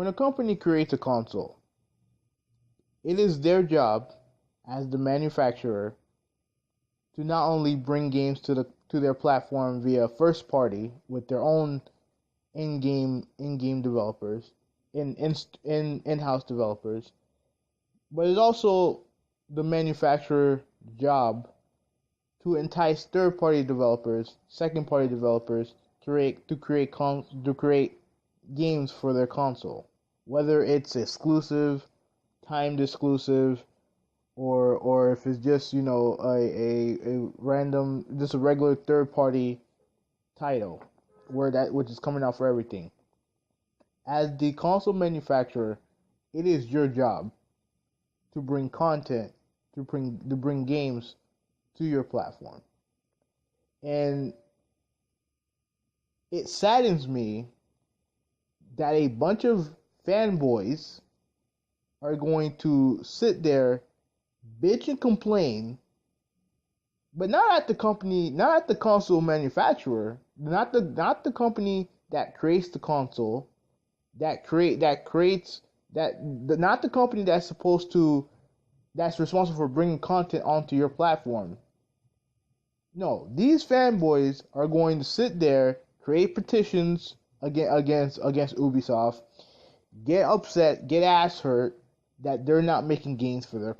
when a company creates a console, it is their job as the manufacturer to not only bring games to their platform via first party with their own in-game developers, in-house developers, but it's also the manufacturer's job to entice third-party developers, second-party developers to create games for their console, whether it's exclusive, timed exclusive, or if it's just a random, just a regular third-party title which is coming out for everything. As the console manufacturer, it is your job to bring content, to bring games to your platform. And it saddens me that a bunch of fanboys are going to sit there, bitch and complain, but not at the company, not at the console manufacturer, not the company that creates the console, not the company that's responsible for bringing content onto your platform. No, these fanboys are going to sit there, create petitions against Ubisoft, get upset, get ass hurt that they're not making games for their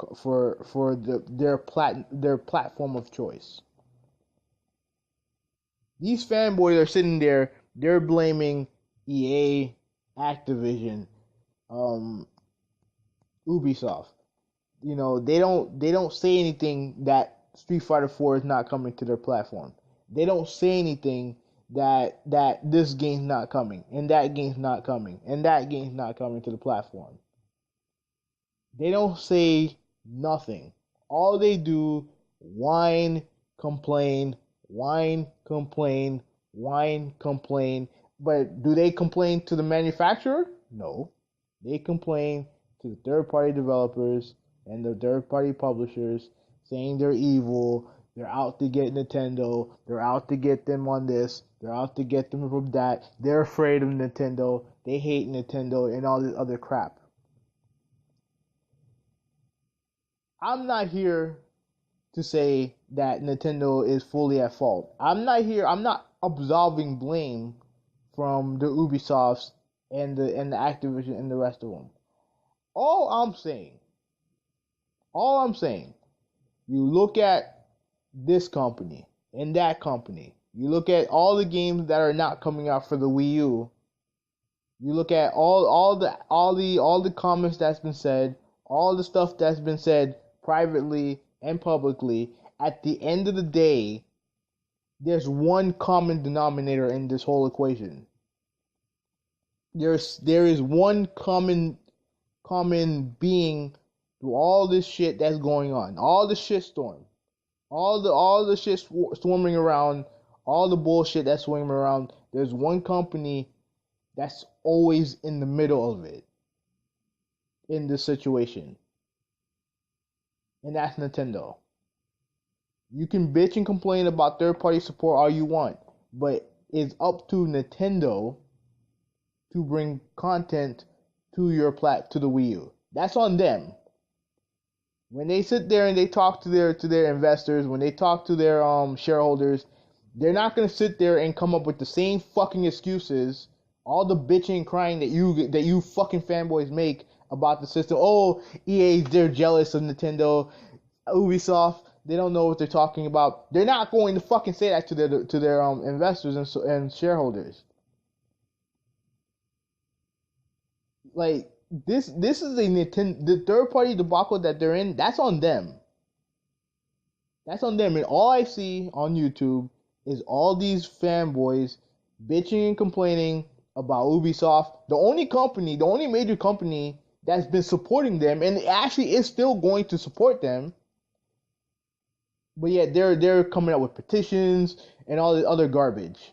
platform of choice. These fanboys are sitting there, they're blaming EA, Activision, Ubisoft. They don't say anything that Street Fighter 4 is not coming to their platform. They don't say anything that this game's not coming, and that game's not coming, and that game's not coming to the platform. They don't say nothing. All they do, whine, complain, whine, complain, whine, complain. But do they complain to the manufacturer? No. They complain to the third-party developers and the third-party publishers, saying they're evil, they're out to get Nintendo, they're out to get them on this, they're out to get them from that, they're afraid of Nintendo, they hate Nintendo, and all this other crap. I'm not here to say that Nintendo is fully at fault. I'm not absolving blame from the Ubisofts and the Activision and the rest of them. All I'm saying, you look at this company and that company. You look at all the games that are not coming out for the Wii U. You look at all the comments that's been said, all the stuff that's been said privately and publicly. At the end of the day, there's one common denominator in this whole equation. There is one common being through all this shit that's going on, all the shitstorm, all the shit swarming around, all the bullshit that's swarming around. There's one company that's always in the middle of it in this situation, and that's Nintendo. You can bitch and complain about third-party support all you want, but it's up to Nintendo to bring content to to the Wii U. That's on them. When they sit there and they talk to their investors, when they talk to their shareholders, they're not gonna sit there and come up with the same fucking excuses, all the bitching and crying that you fucking fanboys make about the system. Oh, EA, they're jealous of Nintendo. Ubisoft, they don't know what they're talking about. They're not going to fucking say that to their investors and shareholders. Like this is a Nintendo, the third party debacle that they're in. That's on them. That's on them. And all I see on YouTube is all these fanboys bitching and complaining about Ubisoft, the only major company that's been supporting them and actually is still going to support them. But yet they're coming out with petitions and all this other garbage.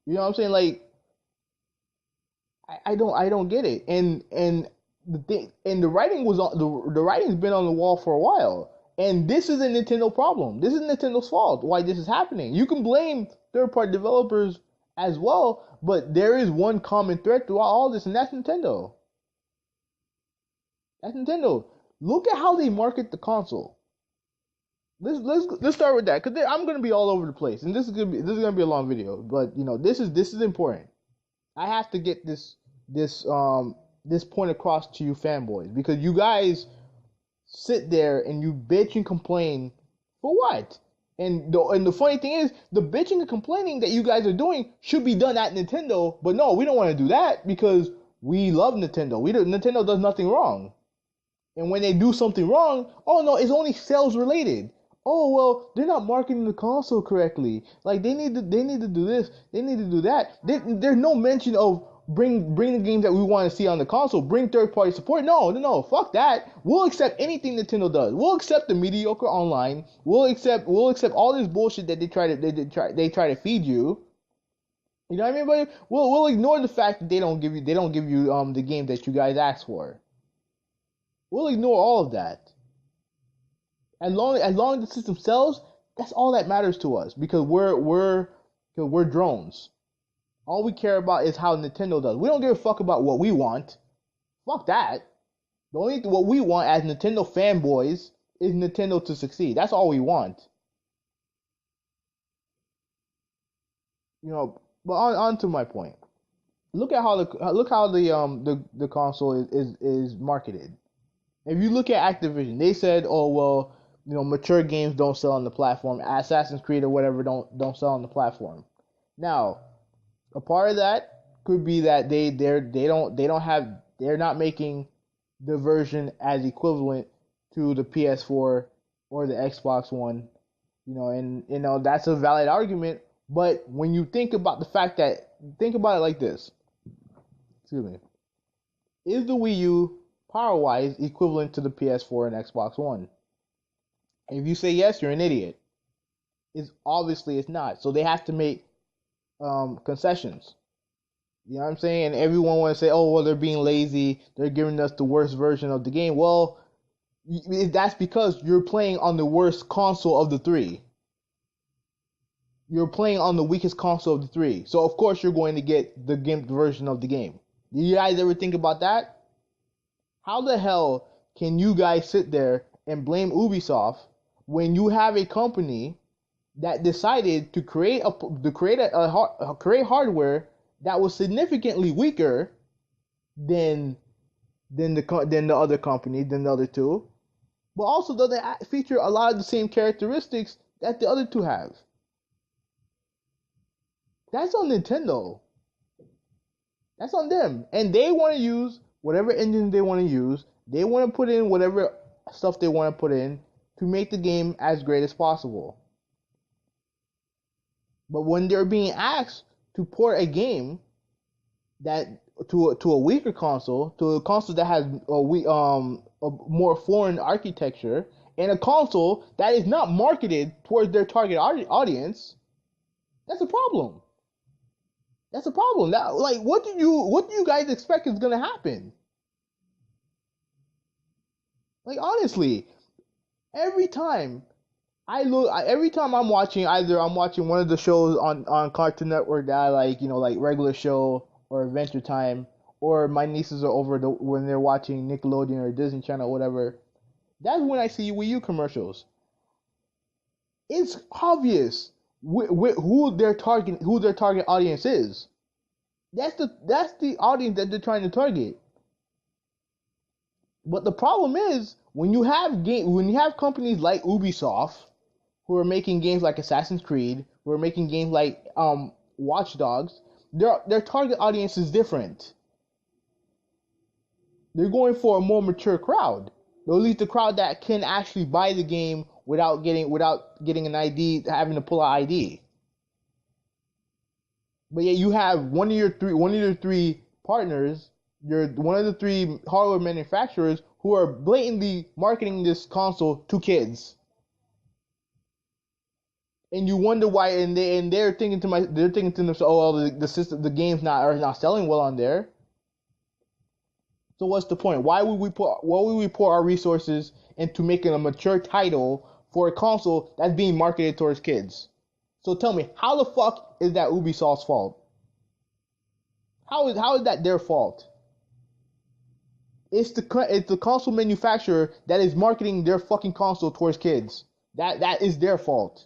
You know what I'm saying? Like, I don't get it. And the thing, and the writing was on the writing's been on the wall for a while. And this is a Nintendo problem. This is Nintendo's fault why this is happening. You can blame third-party developers as well. But there is one common thread throughout all this, and that's Nintendo. That's Nintendo. Look at how they market the console. Let's start with that, because I'm gonna be all over the place, and this is gonna be a long video. But this is important. I have to get this point across to you fanboys, because you guys sit there and you bitch and complain for what? And the funny thing is, the bitching and complaining that you guys are doing should be done at Nintendo, but no, we don't want to do that because we love Nintendo. Nintendo does nothing wrong. And when they do something wrong, oh no, it's only sales related. Oh well, they're not marketing the console correctly. Like they need to do this, they need to do that. There's no mention of bring the games that we want to see on the console. Bring third party support. No, fuck that. We'll accept anything Nintendo does. We'll accept the mediocre online. We'll accept all this bullshit that they try to feed you. You know what I mean? But we'll ignore the fact that they don't give you the game that you guys asked for. We'll ignore all of that. As long as the system sells, that's all that matters to us, because we're drones. All we care about is how Nintendo does. We don't give a fuck about what we want. Fuck that. The only thing what we want as Nintendo fanboys is Nintendo to succeed. That's all we want. But on to my point. Look how the console is marketed. If you look at Activision, they said, oh well, mature games don't sell on the platform. Assassin's Creed or whatever don't sell on the platform. Now, a part of that could be that they're not making the version as equivalent to the PS4 or the Xbox One, and that's a valid argument. But when you think about think about it like this. Excuse me. Is the Wii U power-wise equivalent to the PS4 and Xbox One? If you say yes, you're an idiot. It's not. So they have to make concessions. You know what I'm saying? And everyone wants to say, oh, well, they're being lazy. They're giving us the worst version of the game. Well, that's because you're playing on the worst console of the three. You're playing on the weakest console of the three. So, of course, you're going to get the gimped version of the game. Do you guys ever think about that? How the hell can you guys sit there and blame Ubisoft when you have a company that decided to create hardware that was significantly weaker than the other company, than the other two, but also doesn't feature a lot of the same characteristics that the other two have? That's on Nintendo. That's on them. And they want to use whatever engine they want to use. They want to put in whatever stuff they want to put in to make the game as great as possible. But when they're being asked to port a game that to a weaker console, to a console that has a more foreign architecture, and a console that is not marketed towards their target audience, that's a problem. That's a problem. What do you guys expect is gonna happen? Like, honestly, every time I'm watching one of the shows on Cartoon Network that I like, like Regular Show or Adventure Time, or my nieces are over when they're watching Nickelodeon or Disney Channel or whatever, that's when I see Wii U commercials. It's obvious who their target audience is. That's the audience that they're trying to target. But the problem is when you have companies like Ubisoft who are making games like Assassin's Creed, who are making games like Watch Dogs, their target audience is different. They're going for a more mature crowd, or at least the crowd that can actually buy the game without getting an ID, having to pull out ID. But yet you have one of your three partners, one of the three hardware manufacturers who are blatantly marketing this console to kids. And you wonder why, and they're thinking to themselves, oh well, the game's not selling well on there. So what's the point? Why would we pour our resources into making a mature title for a console that's being marketed towards kids? So tell me, how the fuck is that Ubisoft's fault? How is that their fault? It's the console manufacturer that is marketing their fucking console towards kids. That is their fault.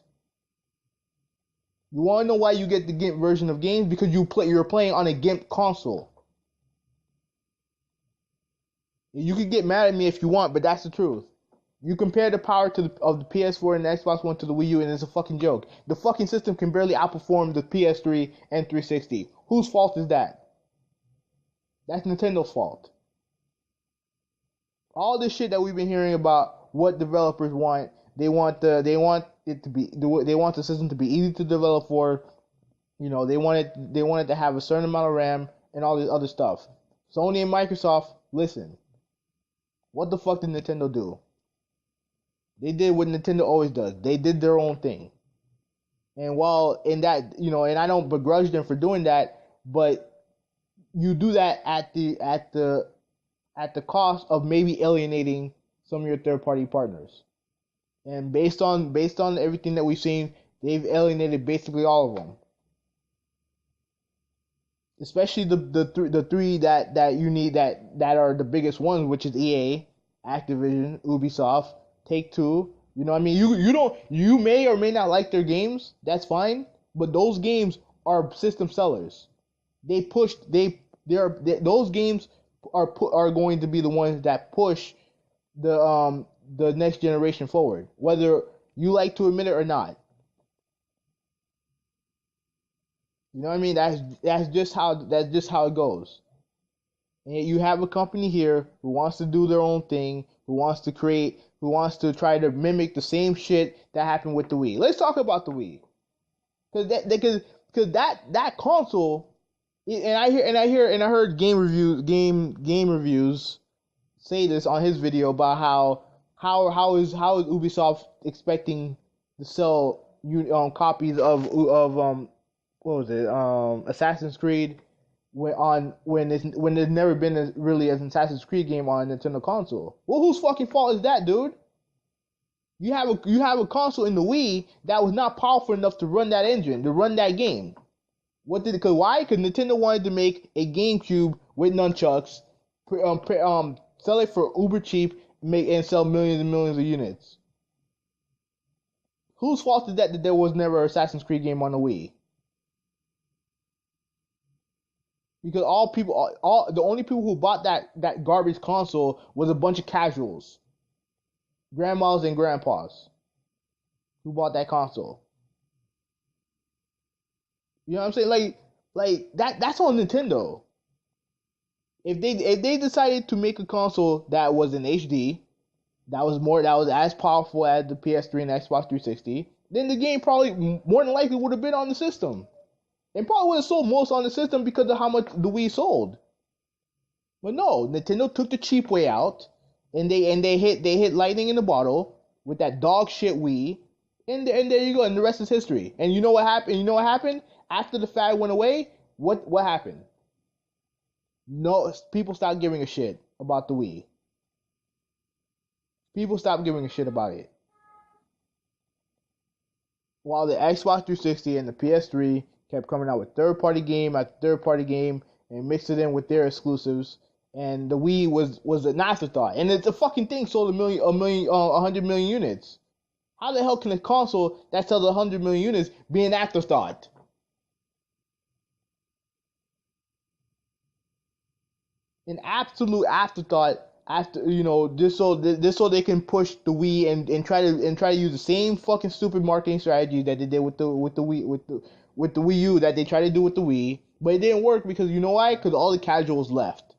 You want to know why you get the GIMP version of games? Because you're playing on a GIMP console. You can get mad at me if you want, but that's the truth. You compare the power of the PS4 and the Xbox One to the Wii U, and it's a fucking joke. The fucking system can barely outperform the PS3 and 360. Whose fault is that? That's Nintendo's fault. All this shit that we've been hearing about what developers want, they want the system to be easy to develop for. They want it to have a certain amount of RAM and all this other stuff. Sony and Microsoft, listen. What the fuck did Nintendo do? They did what Nintendo always does. They did their own thing. And while in that, and I don't begrudge them for doing that, but you do that at the cost of maybe alienating some of your third party partners. And based on everything that we've seen, they've alienated basically all of them. Especially the three that you need that are the biggest ones, which is EA, Activision, Ubisoft, Take-Two. You know what I mean? You may or may not like their games, that's fine, but those games are system sellers. Those games are going to be the ones that push the next generation forward, whether you like to admit it or not. You know what I mean? That's just how it goes. And you have a company here who wants to do their own thing, who wants to try to mimic the same shit that happened with the Wii. Let's talk about the Wii, because that console, and I heard game reviews say this on his video about how is Ubisoft expecting to sell copies of what was it, Assassin's Creed when there's never been really an Assassin's Creed game on a Nintendo console. Well, whose fucking fault is that, dude? You have a console in the Wii that was not powerful enough to run that engine, to run that game. Why? Because Nintendo wanted to make a GameCube with nunchucks, sell it for uber cheap, and sell millions and millions of units. Whose fault is that there was never an Assassin's Creed game on the Wii? Because the only people who bought that garbage console was a bunch of casuals, grandmas and grandpas, who bought that console. You know what I'm saying? Like that's on Nintendo. If they decided to make a console that was in HD, that was as powerful as the PS3 and Xbox 360, then the game probably more than likely would have been on the system. And probably would have sold most on the system because of how much the Wii sold. But no, Nintendo took the cheap way out, and they hit lightning in the bottle with that dog shit Wii, and there you go, and the rest is history. And you know what happened? After the fad went away, what happened? No, people stopped giving a shit about the Wii. People stopped giving a shit about it. While the Xbox 360 and the PS3 kept coming out with third-party game after third-party game and mixed it in with their exclusives, and the Wii was an afterthought. And it's a fucking thing sold 100 million units. How the hell can a console that sells 100 million units be an afterthought? An absolute afterthought. After just so they can push the Wii and try to use the same fucking stupid marketing strategy that they did with the Wii U that they tried to do with the Wii, but it didn't work because you know why? Because all the casuals left.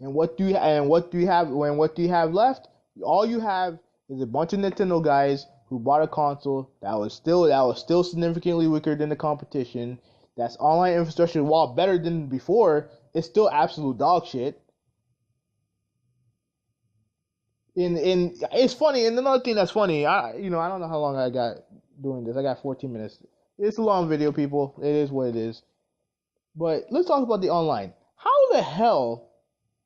And what do you have left? All you have is a bunch of Nintendo guys who bought a console that was still significantly weaker than the competition. That's online infrastructure, while better than before, it's still absolute dog shit. And it's funny, and another thing that's funny, I don't know how long I got doing this. I got 14 minutes. It's a long video, people. It is what it is. But let's talk about the online. How the hell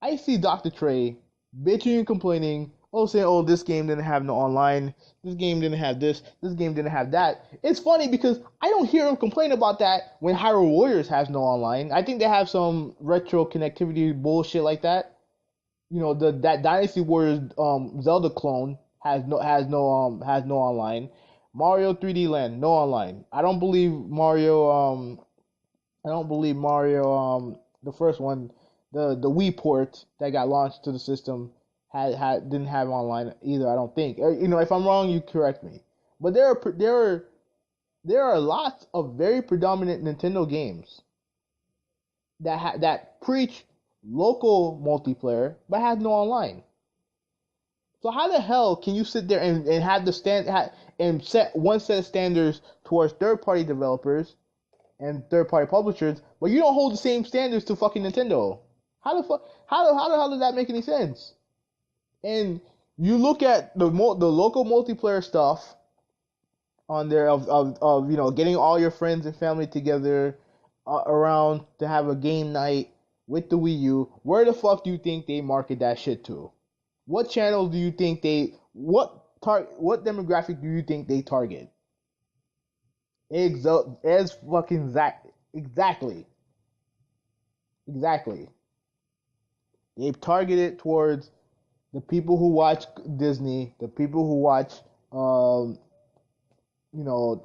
I see Dr. Trey bitching and complaining saying, oh, this game didn't have no online, this game didn't have this game didn't have that. It's funny because I don't hear them complain about that when Hyrule Warriors has no online. I think they have some retro connectivity bullshit like that. That Dynasty Warriors Zelda clone has no online. Mario 3D Land no online. I don't believe Mario the first one, the Wii port that got launched to the system didn't have online either. I don't think. If I'm wrong, you correct me. But there are lots of very predominant Nintendo games that preach local multiplayer but have no online. So how the hell can you sit there and have and set one set of standards towards third party developers and third party publishers, but you don't hold the same standards to fucking Nintendo? How the fuck? How the hell does that make any sense? And you look at the local multiplayer stuff on there of getting all your friends and family together around to have a game night with the Wii U. Where the fuck do you think they market that shit to? What channels do you think what demographic do you think they target? As fucking exactly. They've targeted towards the people who watch Disney, the people who watch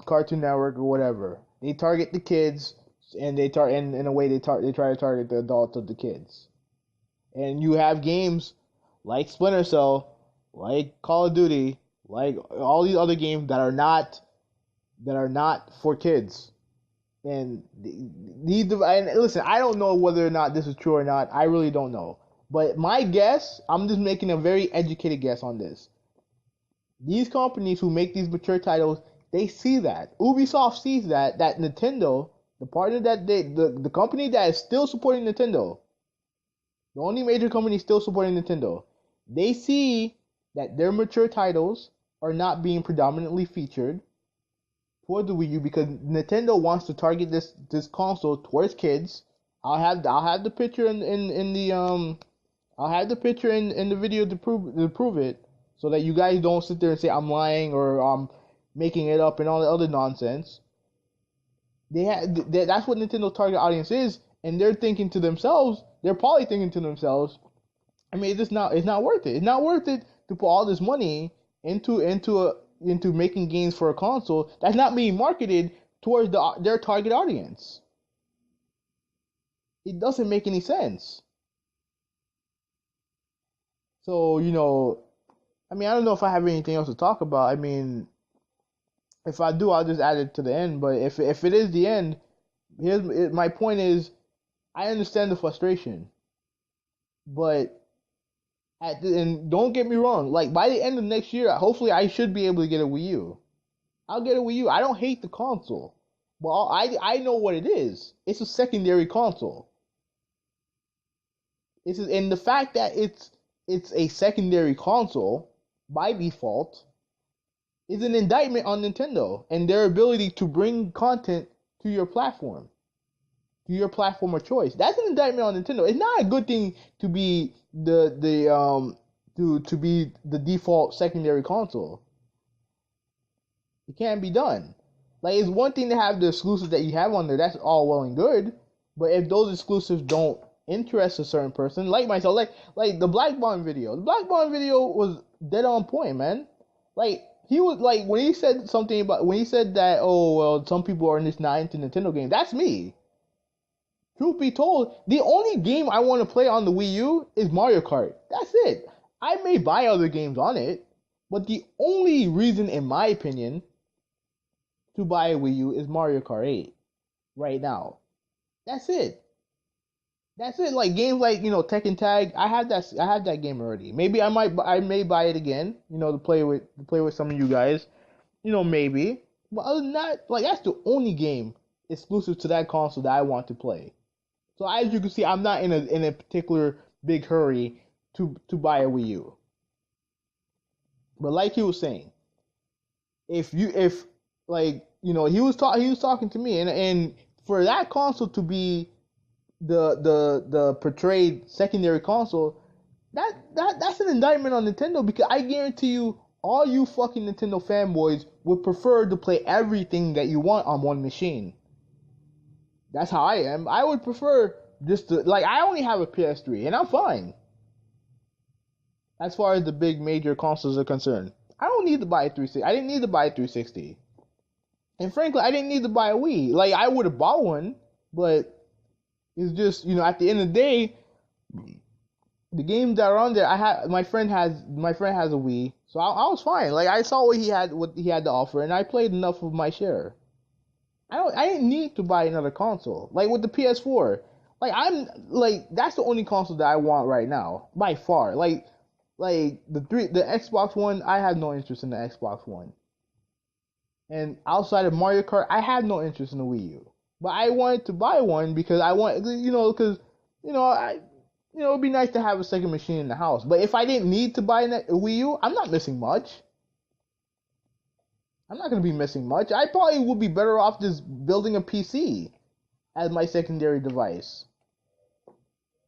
Cartoon Network or whatever. They target the kids, and they in a way they try to target the adults of the kids. And you have games like Splinter Cell, like Call of Duty, like all these other games that are not for kids. And listen, I don't know whether or not this is true or not. I really don't know. But my guess, I'm just making a very educated guess on this. These companies who make these mature titles, they see that. Ubisoft sees that Nintendo, the partner that the company that is still supporting Nintendo, the only major company still supporting Nintendo, they see that their mature titles are not being predominantly featured for the Wii U because Nintendo wants to target this console towards kids. I'll have the picture in the I'll have the picture in the video to prove it, so that you guys don't sit there and say I'm lying or I'm making it up and all the other nonsense. That's what Nintendo's target audience is, and they're thinking to themselves. They're probably thinking to themselves, I mean, it's not worth it. It's not worth it to put all this money into making games for a console that's not being marketed towards their target audience. It doesn't make any sense. So, I mean, I don't know if I have anything else to talk about. I mean, if I do, I'll just add it to the end. But if it is the end, my point is, I understand the frustration. But and don't get me wrong, like by the end of next year, hopefully I should be able to get a Wii U. I'll get a Wii U. I don't hate the console. Well, I know what it is. It's a secondary console. And the fact that it's a secondary console by default is an indictment on Nintendo and their ability to bring content to your platform of choice. That's an indictment on Nintendo. It's not a good thing to be to be the default secondary console. It can't be done. Like, it's one thing to have the exclusives that you have on there. That's all well and good. But if those exclusives don't interest a certain person, like myself, like the Black Bond video. The Black Bond video was dead on point, man. Like, he was like, when he said that, oh well, some people are just not into Nintendo games. That's me. Truth be told, the only game I want to play on the Wii U is Mario Kart. That's it. I may buy other games on it, but the only reason, in my opinion, to buy a Wii U is Mario Kart 8 right now. That's it. Like games like Tekken Tag. I have that game already. Maybe I may buy it again. To play with some of you guys. Maybe. But other than that, like that's the only game exclusive to that console that I want to play. So as you can see, I'm not in a particular big hurry to buy a Wii U. But like he was saying, if he was talking to me, and for that console to be the portrayed secondary console, that's an indictment on Nintendo, because I guarantee you, all you fucking Nintendo fanboys would prefer to play everything that you want on one machine. That's how I am. I would prefer just to, like, I only have a PS3 and I'm fine as far as the big major consoles are concerned. I don't need to buy a 360. I didn't need to buy a 360. And frankly, I didn't need to buy a Wii. Like, I would have bought one, but it's just, at the end of the day, the games that are on there, my friend has a Wii, so I was fine. Like, I saw what he had to offer, and I played enough of my share. I didn't need to buy another console. Like with the PS4, that's the only console that I want right now by far. Like the Xbox One, I have no interest in the Xbox One. And outside of Mario Kart, I have no interest in the Wii U. But I wanted to buy one because it'd be nice to have a second machine in the house. But if I didn't need to buy a Wii U, I'm not missing much. I'm not going to be missing much. I probably would be better off just building a PC as my secondary device.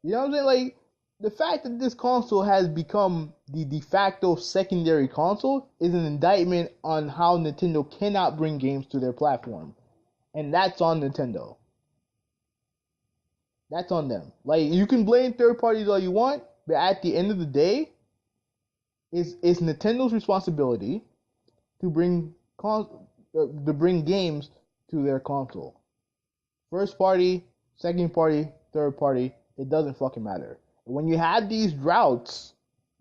You know what I'm saying? Like, the fact that this console has become the de facto secondary console is an indictment on how Nintendo cannot bring games to their platform. And that's on Nintendo. That's on them. Like, you can blame third parties all you want, but at the end of the day, it's Nintendo's responsibility to bring games to their console. First party, second party, third party, it doesn't fucking matter. When you have these droughts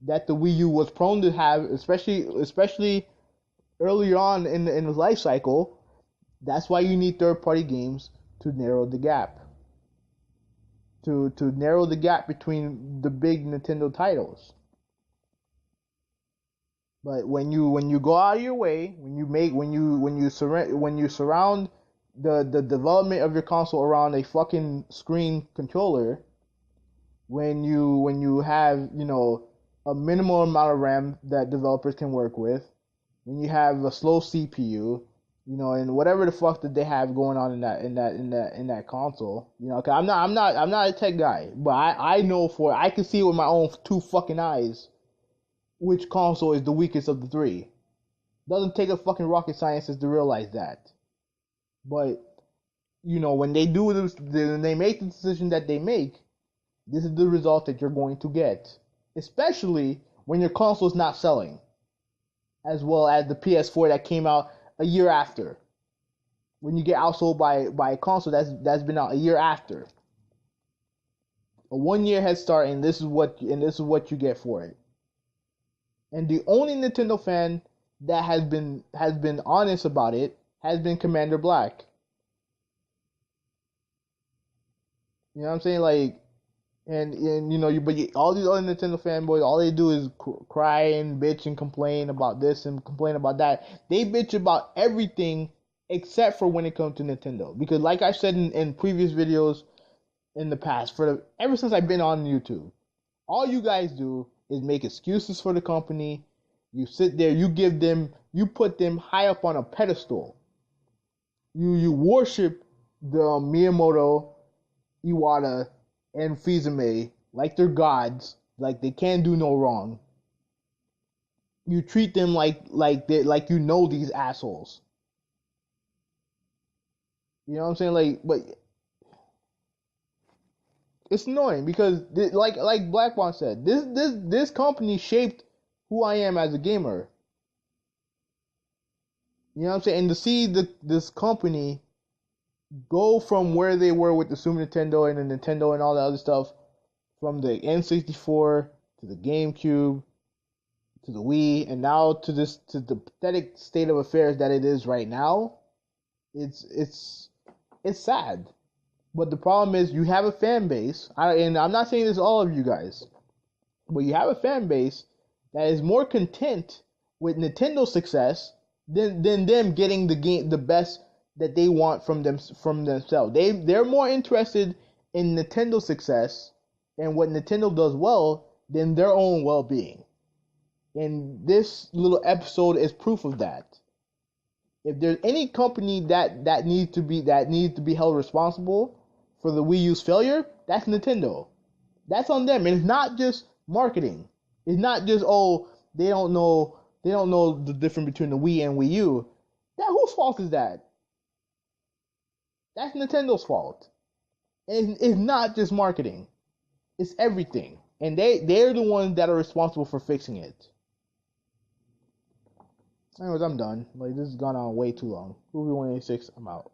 that the Wii U was prone to have, especially earlier on in the life cycle, that's why you need third party games to narrow the gap. To narrow the gap between the big Nintendo titles. But when you go out of your way, when you surround the development of your console around a fucking screen controller, when you have a minimal amount of RAM that developers can work with, when you have a slow CPU, and whatever the fuck that they have going on in that console, cause I'm not a tech guy, but I know I can see with my own two fucking eyes which console is the weakest of the three. Doesn't take a fucking rocket scientist to realize that. But when they do this, when they make the decision that they make, this is the result that you're going to get. Especially when your console is not selling, as well as the PS4 that came out a year after. When you get outsold by a console that's been out a year after, a 1 year head start, and this is what you get for it. And the only Nintendo fan that has been honest about it has been Commander Black. You know what I'm saying? Like, and all these other Nintendo fanboys, all they do is cry and bitch and complain about this and complain about that. They bitch about everything except for when it comes to Nintendo. Because like I said in previous videos in the past, ever since I've been on YouTube, all you guys do is make excuses for the company. You sit there, you put them high up on a pedestal. You worship the Miyamoto, Iwata, and Fizeme like they're gods, like they can't do no wrong. You treat them like these assholes. You know what I'm saying? Like, but it's annoying because, like Blackbond said, this company shaped who I am as a gamer. You know what I'm saying? And to see this company go from where they were with the Super Nintendo and the Nintendo and all that other stuff, from the N64 to the GameCube to the Wii, and now to the pathetic state of affairs that it is right now, it's sad. But the problem is, you have a fan base, and I'm not saying this to all of you guys, but you have a fan base that is more content with Nintendo's success than them getting the best that they want from themselves. They're more interested in Nintendo's success and what Nintendo does well than their own well-being. And this little episode is proof of that. If there's any company that needs to be held responsible for the Wii U's failure, that's Nintendo. That's on them. And it's not just marketing. It's not just they don't know the difference between the Wii and Wii U. That whose fault is that? That's Nintendo's fault. And it's not just marketing. It's everything. And they're the ones that are responsible for fixing it. Anyways, I'm done. Like, this has gone on way too long. Huvvi 186, I'm out.